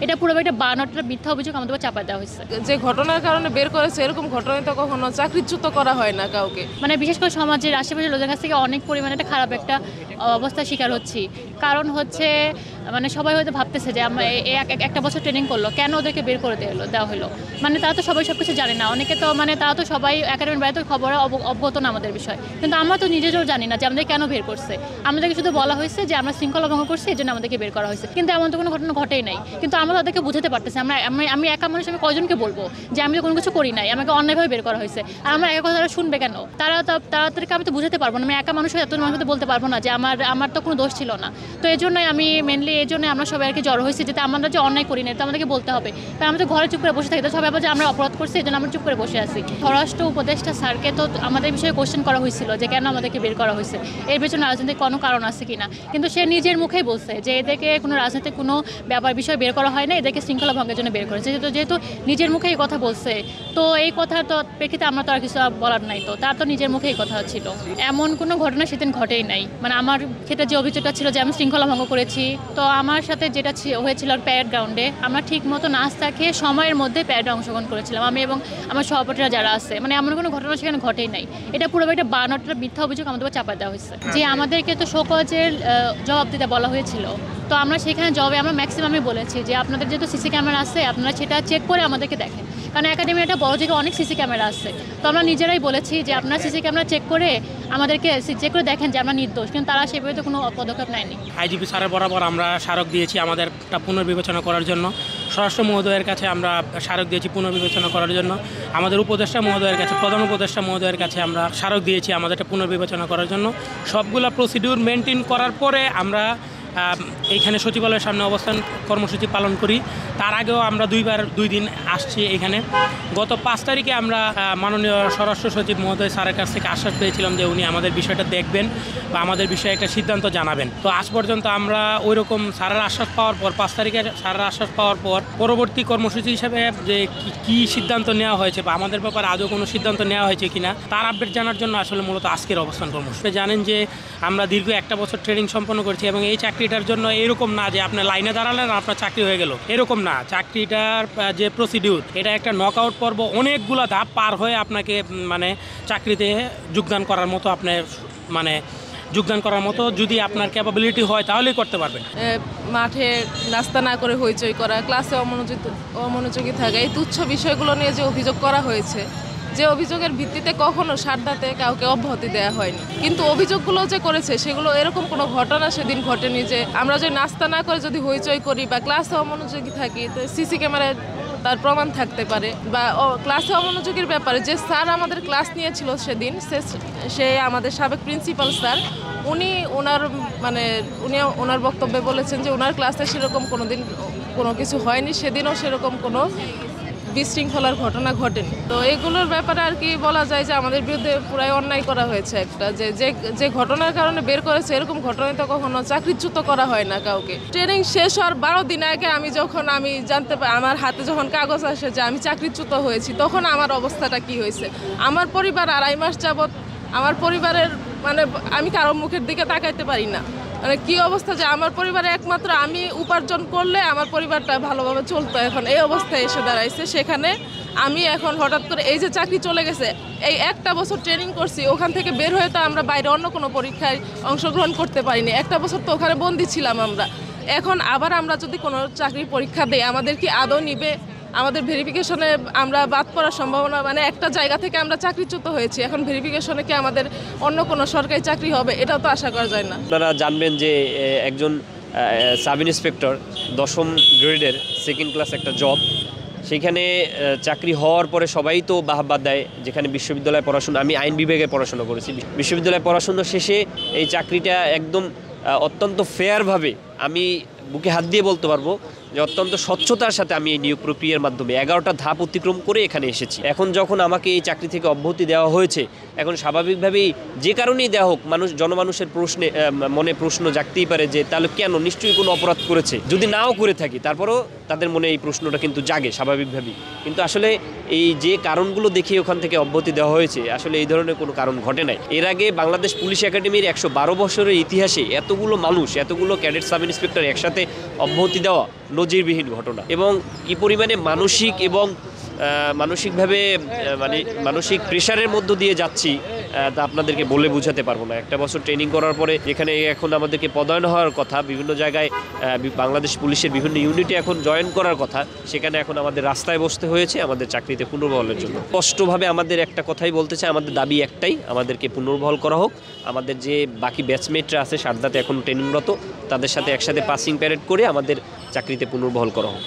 এটা পুরো একটা বানোয়াট মিথ্যা অভিযোগ আমাদের উপর চাপায় দেওয়া হয়েছে। যে ঘটনার কারণে বের করেছে এরকম ঘটনা তো কখনো চাকরিচ্যুত করা হয় না কাউকে। মানে বিশেষ করে সমাজের আশেপাশের লোকের কাছ থেকে অনেক পরিমাণে একটা খারাপ একটা অবস্থার শিকার হচ্ছি। কারণ হচ্ছে মানে সবাই হয়তো ভাবতেছে যে আমরা একটা বছর ট্রেনিং করলো, কেন ওদেরকে বের করে দেওয়া হলো। মানে তারা তো সবাই সব কিছু জানে না, অনেকে তো মানে তারা তো সবাই একাডেমির বাইরে তো খবরে অবগত না আমাদের বিষয়। কিন্তু আমরা তো নিজেরাও জানি না যে আমাদের কেন বের করছে। আমাদেরকে শুধু বলা হয়েছে যে আমরা শৃঙ্খলা ভঙ্গ করছি, এই জন্য আমাদেরকে বের করা হয়েছে। কিন্তু এমন তো কোনো ঘটনা ঘটেই নাই। কিন্তু আমরা তাদেরকে বুঝাতে পারতেছি, আমি একা মানুষ, আমি কয়জনকে বলবো যে আমি তো কোনো কিছু করি নাই, আমাকে অন্যায়ভাবে বের করা হয়েছে। আর আমরা একা কথা শুনবে কেন? তাদেরকে আমি তো বুঝাতে পারবো না। আমি একা মানুষ এত মানুষকে বলতে পারবো না যে আমার তো কোনো দোষ ছিল না। তো এই জন্যই আমি মেনলি এই জন্য আমরা সবাই আর কি জড়ো হয়েছি, যাতে আমরা যে অন্যায় করি না তো আমাদেরকে বলতে হবে। কারণ আমরা তো ঘরে চুপ করে বসে থাকি, তো সবাই যে আমরা অপরাধ করছি, এই জন্য আমরা চুপ করে বসে আছি। স্বরাষ্ট্র উপদেষ্টা স্যারকে তো আমাদের বিষয়ে কোশ্চেন করা হয়েছিল যে কেন আমাদেরকে বের করা হয়েছে, এর পেছনে রাজনৈতিক কোনো কারণ আছে কিনা। কিন্তু সে নিজের মুখেই বলছে যে এদেরকে কোনো রাজনৈতিক কোনো বিষয় বের করা হয় না, এদেরকে শৃঙ্খলা ভঙ্গের জন্য বের করেছে। যেহেতু নিজের মুখে এই কথা বলছে, তো এই কথা তো প্রেক্ষিতে আমরা তো আর কিছু বলার নাই। তো তার তো নিজের মুখে এই কথা ছিল। এমন কোনো ঘটনা সেদিন ঘটেই নাই। মানে আমার ক্ষেত্রে যে অভিযোগটা ছিল যে আমি শৃঙ্খলা ভঙ্গ করেছি, তো আমার সাথে যেটা হয়েছিল প্যারেড গ্রাউন্ডে, আমরা ঠিক মতো নাস্তা খেয়ে সময়ের মধ্যে প্যারেডে অংশগ্রহণ করেছিলাম, আমি এবং আমার সহপাঠীরা যারা আছে। মানে এমন কোনো ঘটনা সেখানে ঘটেই নাই। এটা পুরো একটা বানোয়াট মিথ্যা অভিযোগ আমাদের উপর চাপায় দেওয়া হয়েছে। যে আমাদেরকে তো শোকজের জবাব দিতে বলা হয়েছিল, তো আমরা সেখানে জবাবে আমরা ম্যাক্সিমামই বলেছি যে আপনাদের যেহেতু সিসি ক্যামেরা আছে, আপনারা সেটা চেক করে আমাদেরকে দেখেন। কারণ একাডেমি একটা বড় জায়গায় অনেক সিসি ক্যামেরা আছে, তো আমরা নিজেরাই বলেছি যে আপনারা সিসি ক্যামেরা চেক করে আমাদেরকে চেক করে দেখেন যে আমরা নির্দোষ। কিন্তু তারা সেভাবে তো কোনো পদক্ষেপ নেয়নি। আইজিপি স্যারের বরাবর আমরা স্মারক দিয়েছি আমাদেরটা পুনর্বিবেচনা করার জন্য। স্বরাষ্ট্র মহোদয়ের কাছে আমরা স্মারক দিয়েছি পুনর্বিবেচনা করার জন্য। আমাদের উপদেষ্টা মহোদয়ের কাছে, প্রধান উপদেষ্টা মহোদয়ের কাছে আমরা স্মারক দিয়েছি আমাদেরটা পুনর্বিবেচনা করার জন্য। সবগুলো প্রসিডিউর মেনটেন করার পরে আমরা এইখানে সচিবালয়ের সামনে অবস্থান কর্মসূচি পালন করি। তার আগেও আমরা 2 দিন আসছি এখানে। গত 5 তারিখে আমরা মাননীয় স্বরাষ্ট্র সচিব মহোদয় স্যারের কাছ থেকে আশ্বাস পেয়েছিলাম যে উনি আমাদের বিষয়টা দেখবেন বা আমাদের বিষয়ে একটা সিদ্ধান্ত জানাবেন। তো আজ পর্যন্ত আমরা ওই রকম স্যারের আশ্বাস পাওয়ার পর, 5 তারিখে স্যারের আশ্বাস পাওয়ার পর পরবর্তী কর্মসূচি হিসেবে যে কী সিদ্ধান্ত নেওয়া হয়েছে বা আমাদের ব্যাপারে আদৌ কোনো সিদ্ধান্ত নেওয়া হয়েছে কিনা তার আপডেট জানার জন্য আসলে মূলত আজকের অবস্থান কর্মসূচি। জানেন যে আমরা দীর্ঘ 1 বছর ট্রেনিং সম্পন্ন করেছি এবং এই চাকরিটার জন্য এরকম না যে আপনি লাইনে দাঁড়ালেন আপনার চাকরি হয়ে গেল, এরকম না। চাকরিটার যে প্রসিডিউর, এটা একটা নকআউট পর্ব, অনেকগুলো ধাপ পার হয়ে আপনাকে মানে চাকরিতে যোগদান করার মতো যোগদান করার মতো যদি আপনার ক্যাপাবিলিটি হয় তাহলেই করতে পারবেন। মাঠে নাস্তা না করে হইচই করা, ক্লাসে অমনোযোগী থাকা, এই তুচ্ছ বিষয়গুলো নিয়ে যে অভিযোগ করা হয়েছে, যে অভিযোগের ভিত্তিতে কখনো সারদাতে কাউকে অব্যাহতি দেওয়া হয়নি। কিন্তু অভিযোগগুলো যে করেছে সেগুলো এরকম কোনো ঘটনা সেদিন ঘটেনি যে আমরা যদি নাস্তা না করে যদি হইচই করি বা ক্লাসে অমনোযোগী থাকি, তো সিসি ক্যামেরায় তার প্রমাণ থাকতে পারে। বা ক্লাসে অমনোযোগীর ব্যাপারে যে স্যার আমাদের ক্লাস নিয়েছিল সেদিন, সে আমাদের সাবেক প্রিন্সিপাল স্যার, উনি ওনার বক্তব্যে বলেছেন যে ওনার ক্লাসে সেরকম কোনো কিছু হয়নি, সেদিনও সেরকম কোনো বিশৃঙ্খলার ঘটনা ঘটেনি। তো এগুলোর ব্যাপারে আর কি বলা যায় যে আমাদের বিরুদ্ধে পুরাই অন্যায় করা হয়েছে একটা, যে ঘটনার কারণে বের করেছে এরকম ঘটনায় তো কখনো চাকরিচ্যুত করা হয় না কাউকে। ট্রেনিং শেষ হওয়ার 12 দিন আগে আমি জানতে পারি, আমার হাতে যখন কাগজ আসে যে আমি চাকরিচ্যুত হয়েছি, তখন আমার অবস্থাটা কি হয়েছে। আমার পরিবার 2.5 মাস যাবৎ, আমার পরিবারের আমি কারো মুখের দিকে তাকাইতে পারি না। কি অবস্থা যে আমার পরিবারে একমাত্র আমি উপার্জন করলে আমার পরিবারটা ভালোভাবে চলতো, এখন এই অবস্থায় এসে দাঁড়াইছে। সেখানে আমি এখন হঠাৎ করে এই যে চাকরি চলে গেছে, এই 1 বছর ট্রেনিং করছি, ওখান থেকে বের হয়ে তো আমরা বাইরে অন্য কোনো পরীক্ষায় অংশগ্রহণ করতে পারিনি। 1 বছর তো ওখানে বন্দী ছিলাম আমরা। এখন আবার আমরা যদি কোনো চাকরির পরীক্ষা দেই, আমাদের কি আদৌ নিবে? আমাদের ভেরিফিকেশনে আমরা বাদ পড়ার সম্ভাবনা, একটা জায়গা থেকে আমরা চাকরিচ্যুত হয়েছি, এখন ভেরিফিকেশনে কি আমাদের অন্য কোনো সরকারি চাকরি হবে? এটাও তো আশা করা যায় না। আপনারা জানবেন যে একজন সাব ইন্সপেক্টর 10ম গ্রেডের 2nd ক্লাস একটা জব, সেখানে চাকরি হওয়ার পরে সবাই তো বাহবা দেয়। যেখানে বিশ্ববিদ্যালয়ে পড়াশোনা, আমি আইন বিভাগে পড়াশোনা করেছি, বিশ্ববিদ্যালয়ে পড়াশোনা শেষে এই চাকরিটা একদম অত্যন্ত ফেয়ারভাবে, আমি বুকে হাত দিয়ে বলতে পারবো যে অত্যন্ত স্বচ্ছতার সাথে আমি এই নিয়োগ প্রক্রিয়ার মাধ্যমে 11টা ধাপ অতিক্রম করে এখানে এসেছি। এখন যখন আমাকে এই চাকরি থেকে অব্যাহতি দেওয়া হয়েছে, এখন স্বাভাবিকভাবেই যে কারণেই দেওয়া হোক, জনমানুষের মনে প্রশ্ন জাগতেই পারে যে তাহলে কেন, নিশ্চয়ই কোনো অপরাধ করেছে। যদি নাও করে থাকি তারপরেও তাদের মনে এই প্রশ্নটা কিন্তু জাগে স্বাভাবিকভাবেই। কিন্তু আসলে এই যে কারণগুলো দেখিয়ে ওখান থেকে অব্যাহতি দেওয়া হয়েছে, আসলে এই ধরনের কোনো কারণ ঘটে নাই। এর আগে বাংলাদেশ পুলিশ একাডেমির 112 বছরের ইতিহাসে এতগুলো মানুষ, এতগুলো ক্যাডেট সাব ইন্সপেক্টর একসাথে অব্যাহতি দেওয়া নজিরবিহীন ঘটনা, এবং কি পরিমাণে মানসিক এবং মানসিকভাবে মানে মানসিক প্রেশারের মধ্য দিয়ে যাচ্ছি তা আপনাদেরকে বলে বোঝাতে পারবো না। একটা বছর ট্রেনিং করার পরে যেখানে এখন আমাদেরকে পদায়ন হওয়ার কথা, বিভিন্ন জায়গায় বাংলাদেশ পুলিশের বিভিন্ন ইউনিটে এখন জয়েন করার কথা, সেখানে এখন আমাদের রাস্তায় বসতে হয়েছে আমাদের চাকরিতে পুনর্বহালের জন্য। স্পষ্টভাবে আমাদের একটা কথাই বলতে চাই, আমাদের দাবি একটাই, আমাদেরকে পুনর্বহাল করা হোক। আমাদের যে বাকি ব্যাচমেটরা আছে সারদাতে এখন ট্রেনিংরত, তাদের সাথে একসাথে পাসিং প্যারেড করে আমাদের চাকরিতে পুনর্বহাল করা হোক।